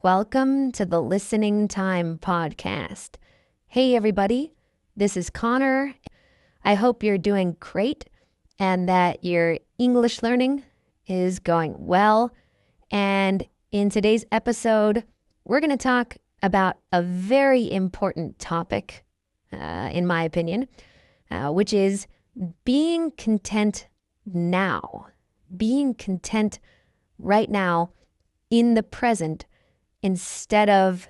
Welcome to the Listening Time Podcast. Hey, everybody. This is Connor. I hope you're doing great and that your English learning is going well. And in today's episode, we're going to talk about a very important topic, in my opinion, which is being content now. Being content right now in the present instead of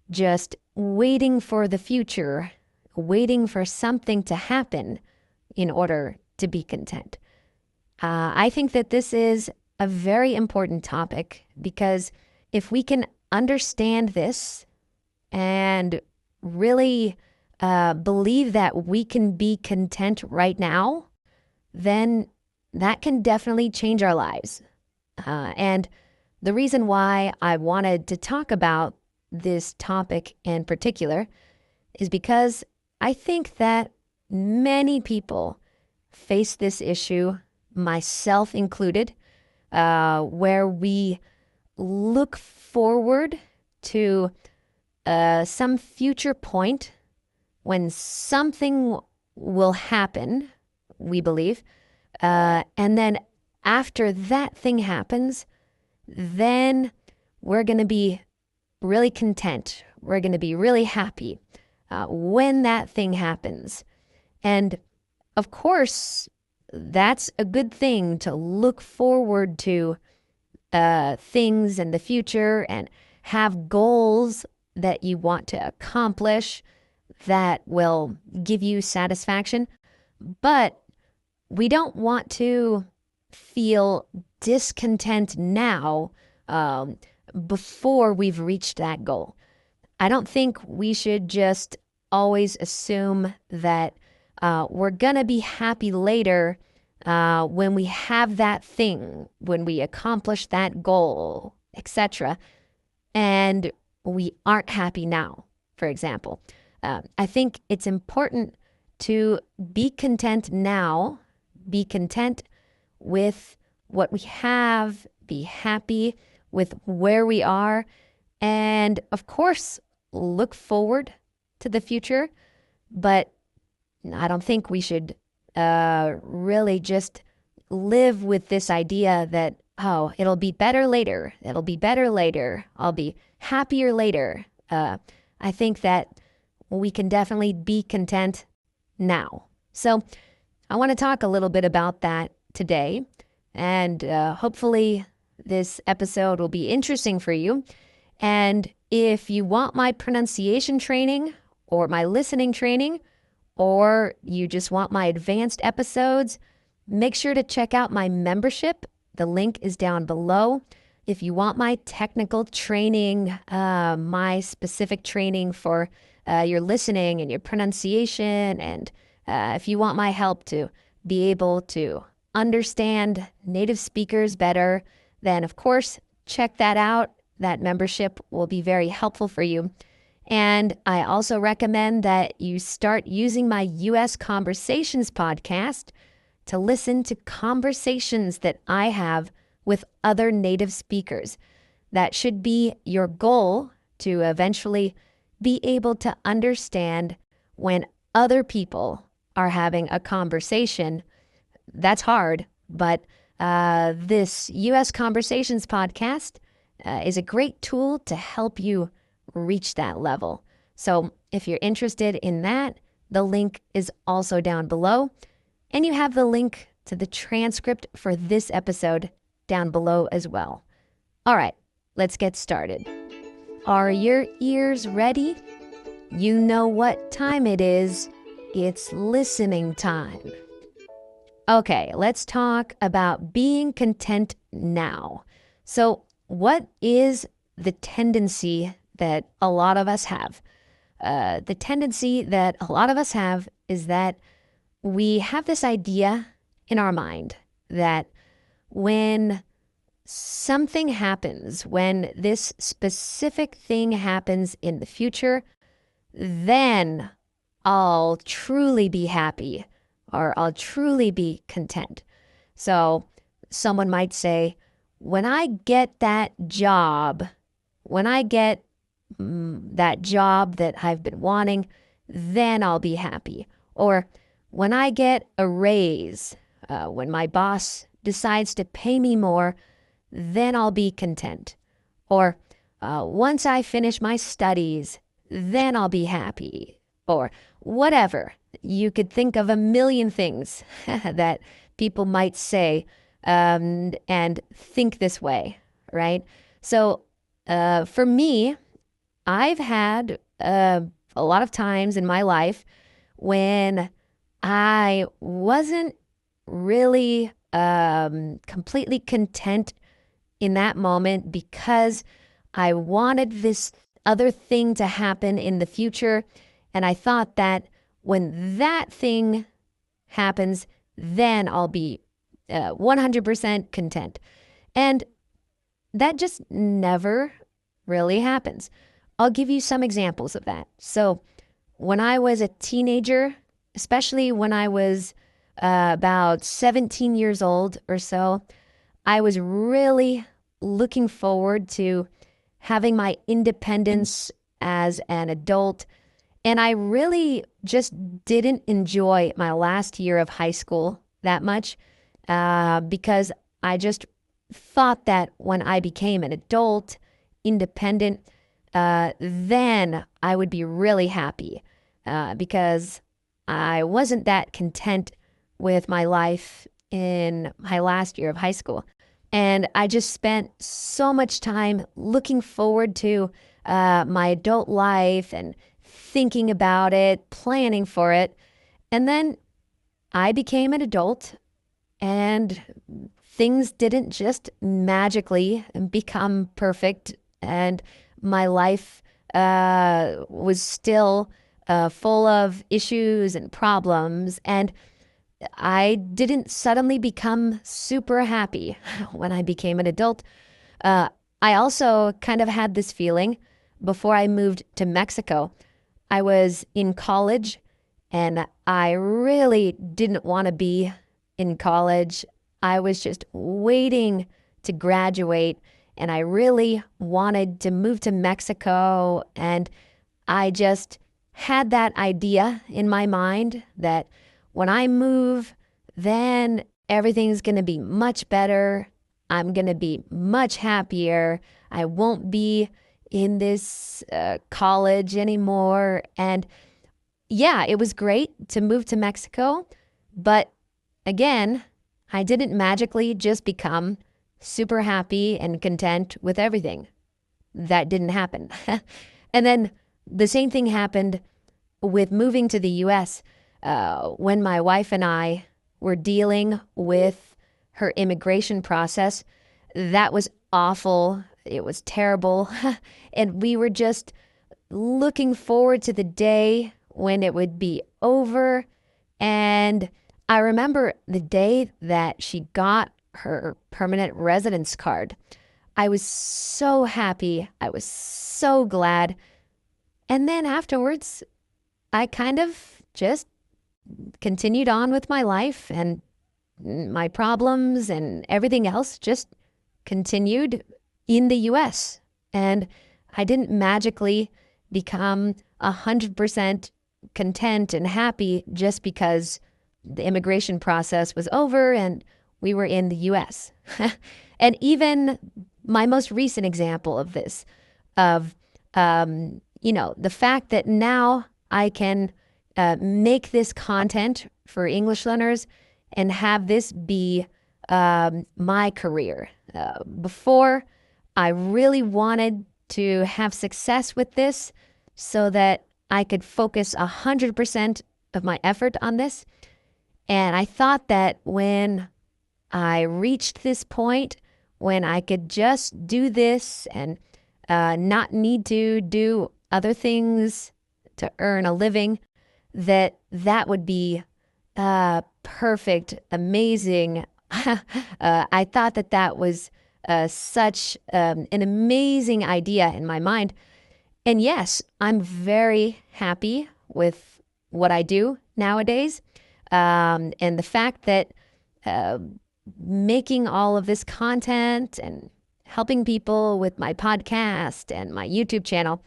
just waiting for the future, waiting for something to happen in order to be content. I think that this is a very important topic because if we can understand this and really believe that we can be content right now, then that can definitely change our lives. And the reason why I wanted to talk about this topic in particular is because I think that many people face this issue, myself included, where we look forward to some future point when something will happen, we believe, and then after that thing happens, then we're going to be really content. We're going to be really happy when that thing happens. And of course, that's a good thing to look forward to things in the future and have goals that you want to accomplish that will give you satisfaction. But we don't want to feel discontent now before we've reached that goal. I don't think we should just always assume that we're going to be happy later when we have that thing, when we accomplish that goal, etc. And we aren't happy now, for example. I think it's important to be content now, be content with what we have, be happy with where we are, and of course, look forward to the future. But I don't think we should really just live with this idea that, oh, it'll be better later. It'll be better later. I'll be happier later. I think that we can definitely be content now. So I want to talk a little bit about that today. And hopefully this episode will be interesting for you. And if you want my pronunciation training or my listening training, or you just want my advanced episodes, make sure to check out my membership. The link is down below. If you want my technical training, my specific training for your listening and your pronunciation, and if you want my help to be able to understand native speakers better, then of course, check that out. That membership will be very helpful for you. And I also recommend that you start using my US Conversations podcast to listen to conversations that I have with other native speakers. That should be your goal, to eventually be able to understand when other people are having a conversation. That's hard, but this US Conversations podcast is a great tool to help you reach that level. So if you're interested in that, the link is also down below. And you have the link to the transcript for this episode down below as well. All right, let's get started. Are your ears ready? You know what time it is. It's listening time. Okay, let's talk about being content now. So what is the tendency that a lot of us have? The tendency that a lot of us have is that we have this idea in our mind that when something happens, when this specific thing happens in the future, then I'll truly be happy or I'll truly be content. So someone might say, when I get that job, when I get that job that I've been wanting, then I'll be happy. Or when I get a raise, when my boss decides to pay me more, then I'll be content. Or once I finish my studies, then I'll be happy. Or whatever. You could think of a million things that people might say and think this way, right? So for me, I've had a lot of times in my life when I wasn't really completely content in that moment because I wanted this other thing to happen in the future. And I thought that when that thing happens, then I'll be 100% content. And that just never really happens. I'll give you some examples of that. So when I was a teenager, especially when I was about 17 years old or so, I was really looking forward to having my independence as an adult. And I really just didn't enjoy my last year of high school that much because I just thought that when I became an adult, independent, then I would be really happy because I wasn't that content with my life in my last year of high school. And I just spent so much time looking forward to my adult life and thinking about it, planning for it. And then I became an adult and things didn't just magically become perfect. And my life was still full of issues and problems. And I didn't suddenly become super happy when I became an adult. I also kind of had this feeling before I moved to Mexico. I was in college and I really didn't want to be in college. I was just waiting to graduate and I really wanted to move to Mexico. And I just had that idea in my mind that when I move, then everything's going to be much better. I'm going to be much happier. I won't be in this college anymore. And yeah, it was great to move to Mexico. But again, I didn't magically just become super happy and content with everything. That didn't happen. And then the same thing happened with moving to the US. When my wife and I were dealing with her immigration process, that was awful. It was terrible. And we were just looking forward to the day when it would be over. And I remember the day that she got her permanent residence card. I was so happy. I was so glad. And then afterwards, I kind of just continued on with my life and my problems and everything else just continued in the US. And I didn't magically become 100% content and happy just because the immigration process was over and we were in the US. And even my most recent example of this, of, the fact that now I can make this content for English learners and have this be my career. Before, I really wanted to have success with this so that I could focus 100% of my effort on this. And I thought that when I reached this point, when I could just do this and not need to do other things to earn a living, that would be perfect, amazing. I thought that was such an amazing idea in my mind. And yes, I'm very happy with what I do nowadays. And the fact that making all of this content and helping people with my podcast and my YouTube channel.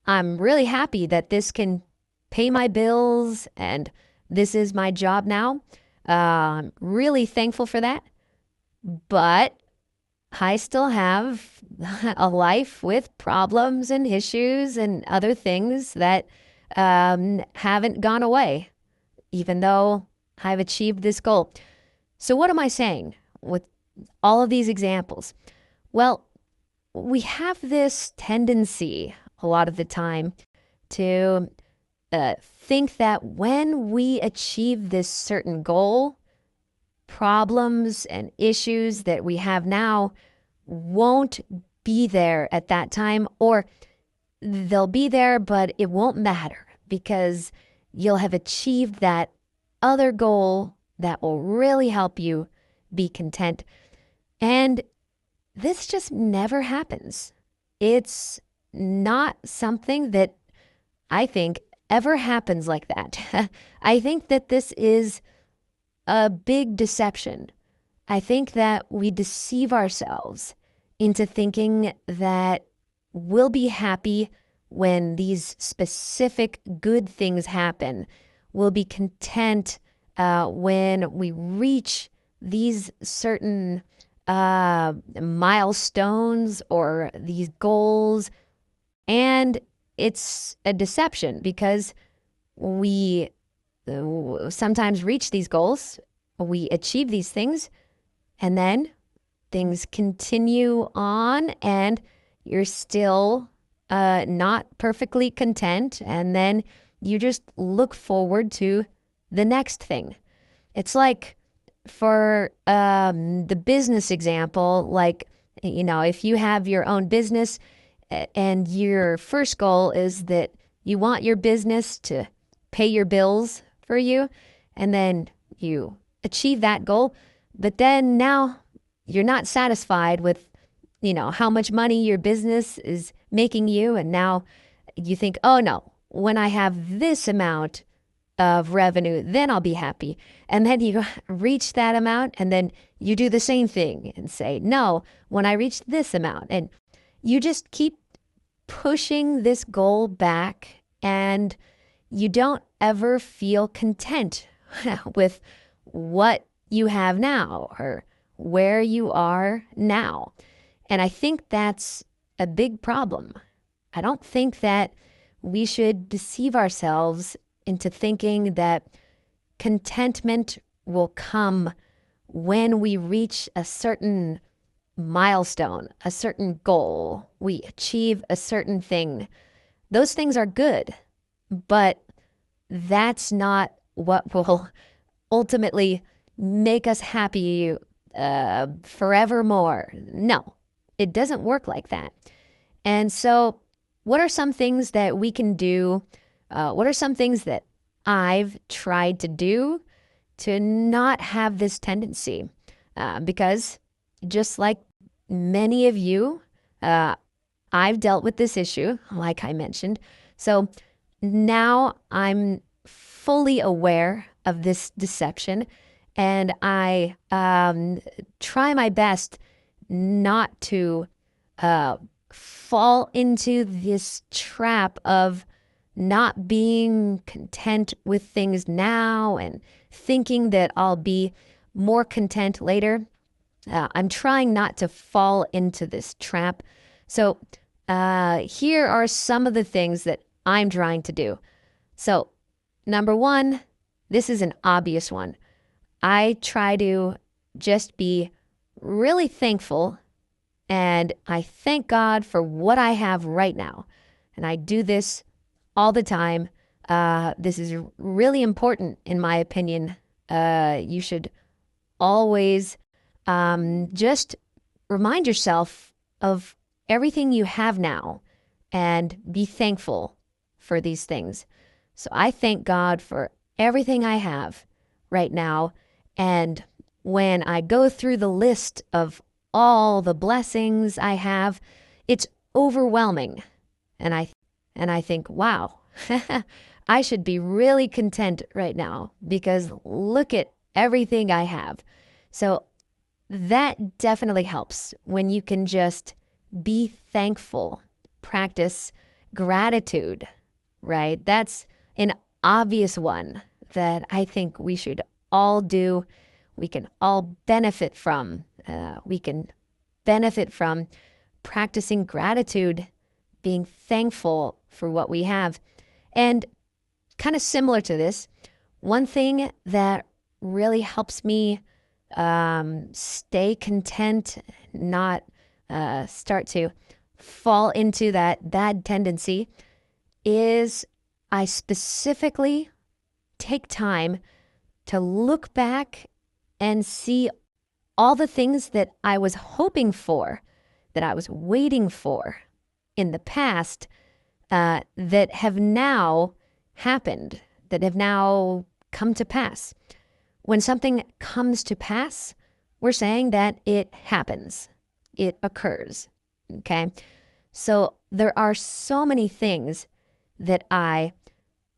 I'm really happy that this can pay my bills and this is my job now. I'm really thankful for that. But I still have a life with problems and issues and other things that haven't gone away, even though I've achieved this goal. So, what am I saying with all of these examples? Well, we have this tendency a lot of the time to think that when we achieve this certain goal, problems and issues that we have now won't be there at that time, or they'll be there, but it won't matter because you'll have achieved that other goal that will really help you be content. And this just never happens. It's not something that I think ever happens like that. I think that this is a big deception. I think that we deceive ourselves into thinking that we'll be happy when these specific good things happen. We'll be content when we reach these certain milestones or these goals. And it's a deception because we sometimes reach these goals, we achieve these things, and then things continue on and you're still not perfectly content. And then you just look forward to the next thing. It's like for the business example, like, if you have your own business and your first goal is that you want your business to pay your bills for you, and then you achieve that goal, but then now you're not satisfied with, how much money your business is making you. And now you think, oh no, when I have this amount of revenue, then I'll be happy. And then you reach that amount and then you do the same thing and say, no, when I reach this amount. And you just keep pushing this goal back and you don't ever feel content with what you have now or where you are now. And I think that's a big problem. I don't think that we should deceive ourselves into thinking that contentment will come when we reach a certain milestone, a certain goal, we achieve a certain thing. Those things are good, but that's not what will ultimately make us happy forevermore. No, it doesn't work like that. And so what are some things that we can do? What are some things that I've tried to do to not have this tendency? Because just like many of you, I've dealt with this issue, like I mentioned. So now I'm fully aware of this deception, and I try my best not to fall into this trap of not being content with things now and thinking that I'll be more content later. I'm trying not to fall into this trap. So here are some of the things that I'm trying to do. So number one, this is an obvious one. I try to just be really thankful, and I thank God for what I have right now. And I do this all the time. This is really important, in my opinion. You should always just remind yourself of everything you have now and be thankful for these things. So I thank God for everything I have right now. And when I go through the list of all the blessings I have, it's overwhelming. And I think, wow, I should be really content right now because look at everything I have. So that definitely helps when you can just be thankful, practice gratitude, right? That's an obvious one that I think we should all do. We can all benefit from. We can benefit from practicing gratitude, being thankful for what we have. And kind of similar to this, one thing that really helps me stay content, not start to fall into that bad tendency, is I specifically take time to look back and see all the things that I was hoping for, that I was waiting for in the past, that have now happened, that have now come to pass. When something comes to pass, we're saying that it happens, it occurs, okay? So there are so many things that I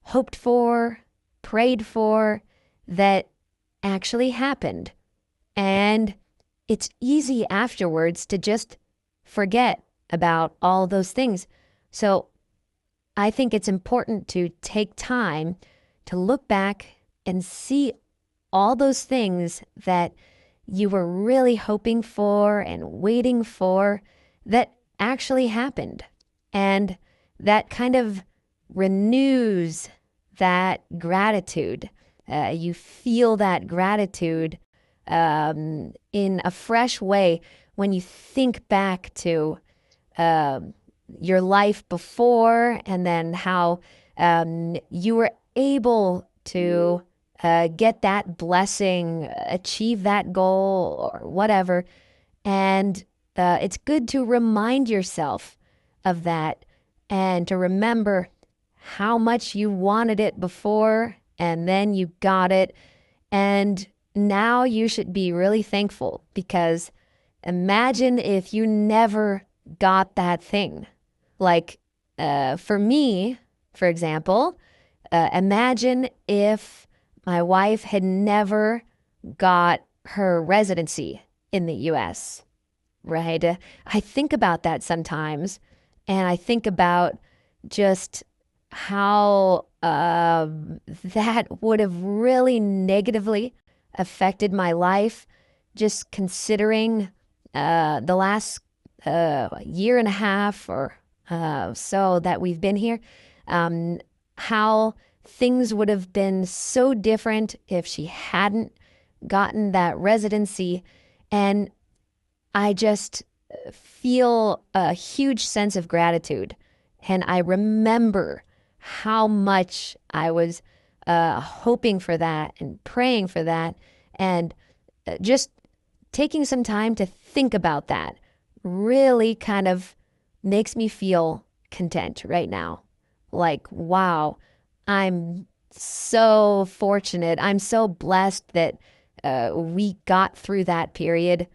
hoped for, prayed for, that actually happened. And it's easy afterwards to just forget about all those things. So I think it's important to take time to look back and see all those things that you were really hoping for and waiting for that actually happened. And that kind of renews that gratitude. You feel that gratitude in a fresh way when you think back to your life before, and then how you were able to get that blessing, achieve that goal or whatever. And it's good to remind yourself of that and to remember how much you wanted it before and then you got it. And now you should be really thankful, because imagine if you never got that thing. Like for me, for example, imagine if my wife had never got her residency in the US, right? I think about that sometimes, and I think about just how that would have really negatively affected my life, just considering the last year and a half or so that we've been here, how things would have been so different if she hadn't gotten that residency. And I just feel a huge sense of gratitude. And I remember how much I was hoping for that and praying for that. And just taking some time to think about that really kind of makes me feel content right now. Like, wow, I'm so fortunate. I'm so blessed that we got through that period,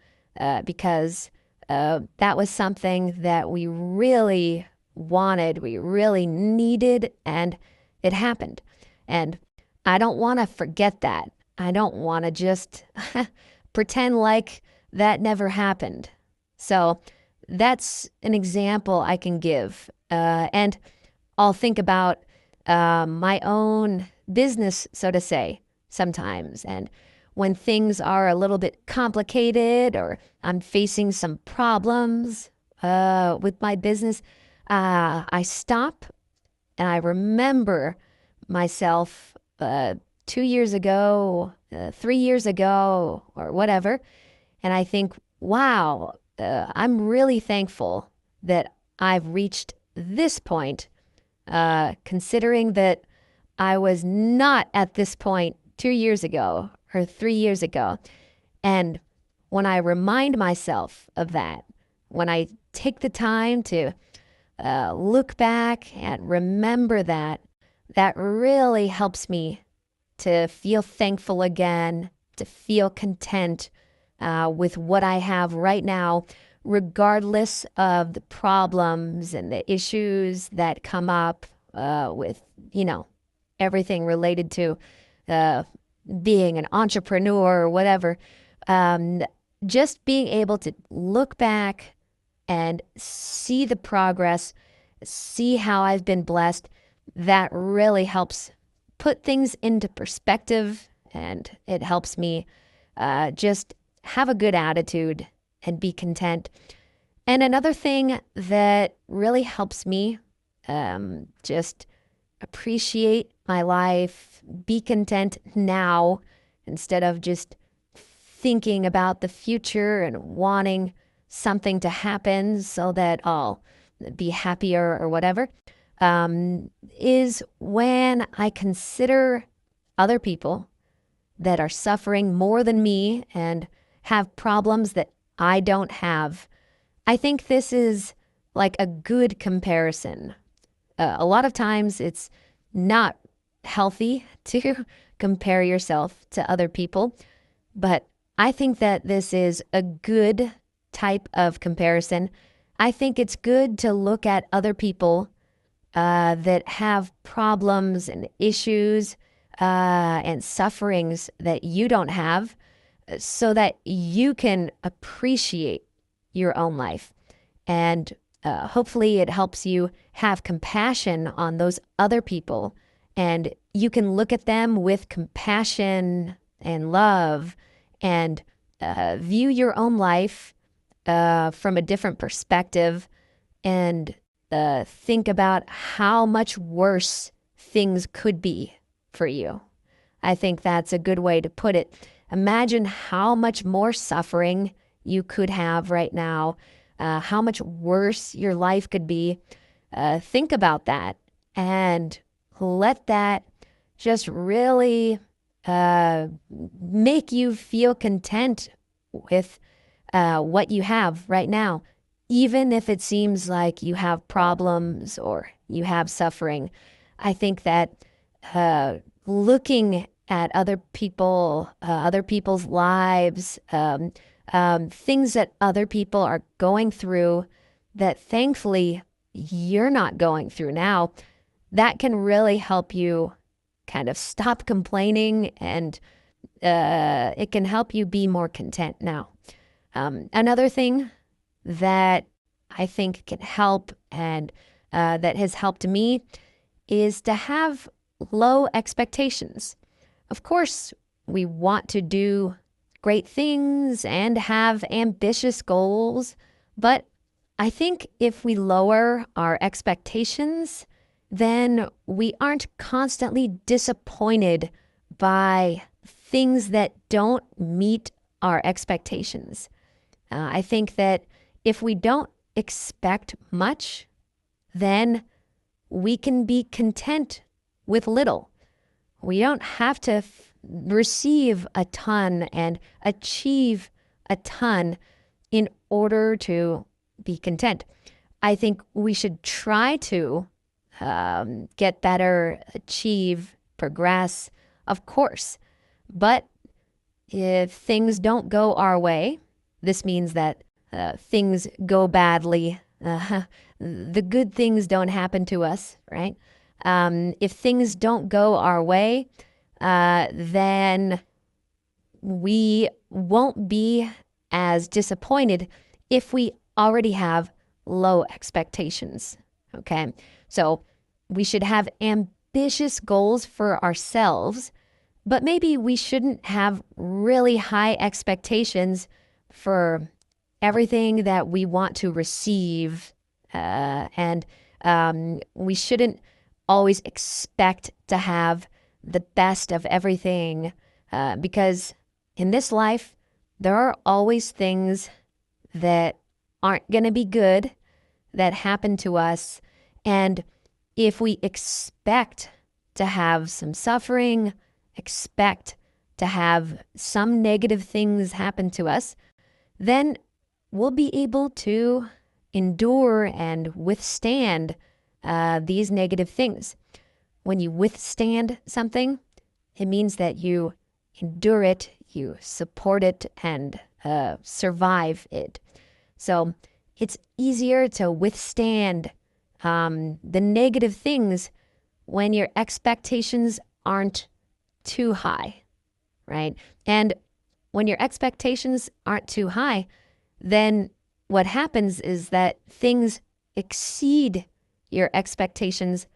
because that was something that we really wanted, we really needed, and it happened. And I don't want to forget that. I don't want to just pretend like that never happened. So that's an example I can give. And I'll think about my own business, so to say, sometimes. And when things are a little bit complicated or I'm facing some problems with my business, I stop and I remember myself 2 years ago, 3 years ago, or whatever. And I think, wow, I'm really thankful that I've reached this point, considering that I was not at this point 2 years ago or 3 years ago. And when I remind myself of that, when I take the time to look back and remember that, that really helps me to feel thankful again, to feel content with what I have right now, regardless of the problems and the issues that come up with, everything related to being an entrepreneur or whatever. just being able to look back and see the progress, see how I've been blessed, that really helps put things into perspective, and it helps me just have a good attitude and be content. And another thing that really helps me just appreciate my life, be content now instead of just thinking about the future and wanting something to happen so that I'll be happier or whatever, is when I consider other people that are suffering more than me and have problems that I don't have. I think this is like a good comparison. A lot of times it's not healthy to compare yourself to other people, but I think that this is a good type of comparison. I think it's good to look at other people that have problems and issues and sufferings that you don't have, so that you can appreciate your own life. And hopefully it helps you have compassion on those other people. And you can look at them with compassion and love and view your own life from a different perspective, and think about how much worse things could be for you. I think that's a good way to put it. Imagine how much more suffering you could have right now, how much worse your life could be. Think about that and let that just really make you feel content with what you have right now, even if it seems like you have problems or you have suffering. I think that looking at other people, other people's lives, things that other people are going through that thankfully you're not going through now, that can really help you kind of stop complaining, and it can help you be more content now. Another thing that I think can help, and that has helped me, is to have low expectations. Of course, we want to do great things and have ambitious goals, but I think if we lower our expectations, then we aren't constantly disappointed by things that don't meet our expectations. I think that if we don't expect much, then we can be content with little. We don't have to receive a ton and achieve a ton in order to be content. I think we should try to get better, achieve, progress, of course. But if things don't go our way, this means that things go badly. The good things don't happen to us, right? If things don't go our way, then we won't be as disappointed if we already have low expectations, okay? So we should have ambitious goals for ourselves, but maybe we shouldn't have really high expectations for everything that we want to receive. And we shouldn't always expect to have the best of everything, because in this life, there are always things that aren't going to be good that happen to us. And if we expect to have some suffering, expect to have some negative things happen to us, then we'll be able to endure and withstand these negative things. When you withstand something, it means that you endure it, you support it, and survive it. So it's easier to withstand the negative things when your expectations aren't too high, right? And when your expectations aren't too high, then what happens is that things exceed your expectations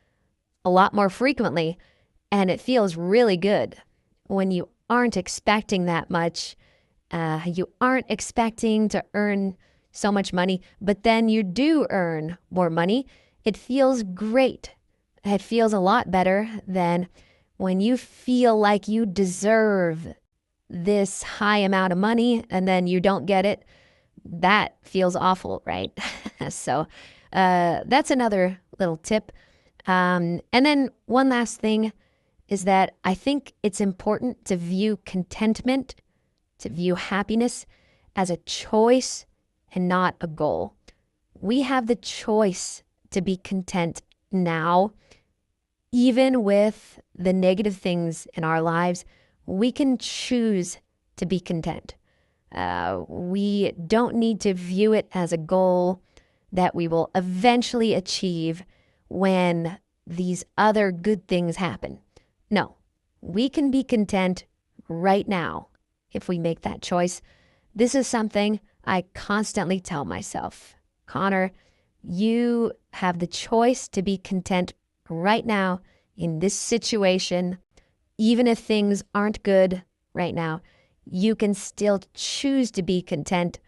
a lot more frequently, and it feels really good when you aren't expecting that much. You aren't expecting to earn so much money, but then you do earn more money. It feels great. It feels a lot better than when you feel like you deserve this high amount of money and then you don't get it. That feels awful, right? So that's another little tip. And then one last thing is that I think it's important to view contentment, to view happiness as a choice and not a goal. We have the choice to be content now. Even with the negative things in our lives, we can choose to be content. We don't need to view it as a goal that we will eventually achieve when these other good things happen. No, we can be content right now if we make that choice. This is something I constantly tell myself. Connor, you have the choice to be content right now in this situation. Even if things aren't good right now, you can still choose to be content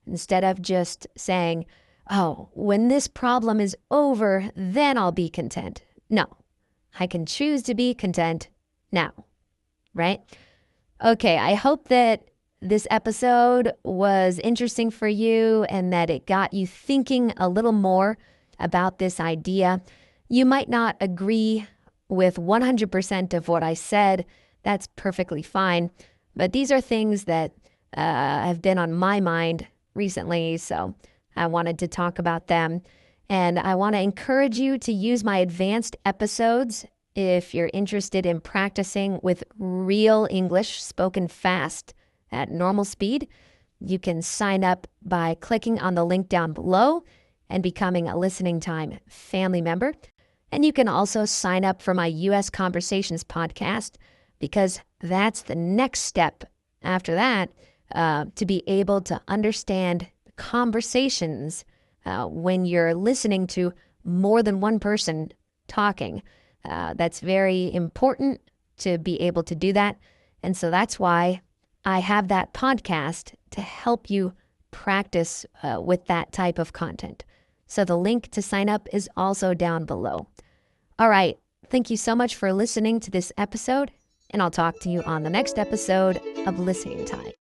instead of just saying, oh, when this problem is over, then I'll be content. No, I can choose to be content now, right? Okay, I hope that this episode was interesting for you and that it got you thinking a little more about this idea. You might not agree with 100% of what I said. That's perfectly fine. But these are things that have been on my mind recently, so I wanted to talk about them. And I want to encourage you to use my advanced episodes if you're interested in practicing with real English spoken fast at normal speed. You can sign up by clicking on the link down below and becoming a Listening Time family member. And you can also sign up for my U.S. Conversations podcast, because that's the next step after that, to be able to understand conversations when you're listening to more than one person talking. That's very important to be able to do that. And so that's why I have that podcast to help you practice with that type of content. So the link to sign up is also down below. All right. Thank you so much for listening to this episode, and I'll talk to you on the next episode of Listening Time.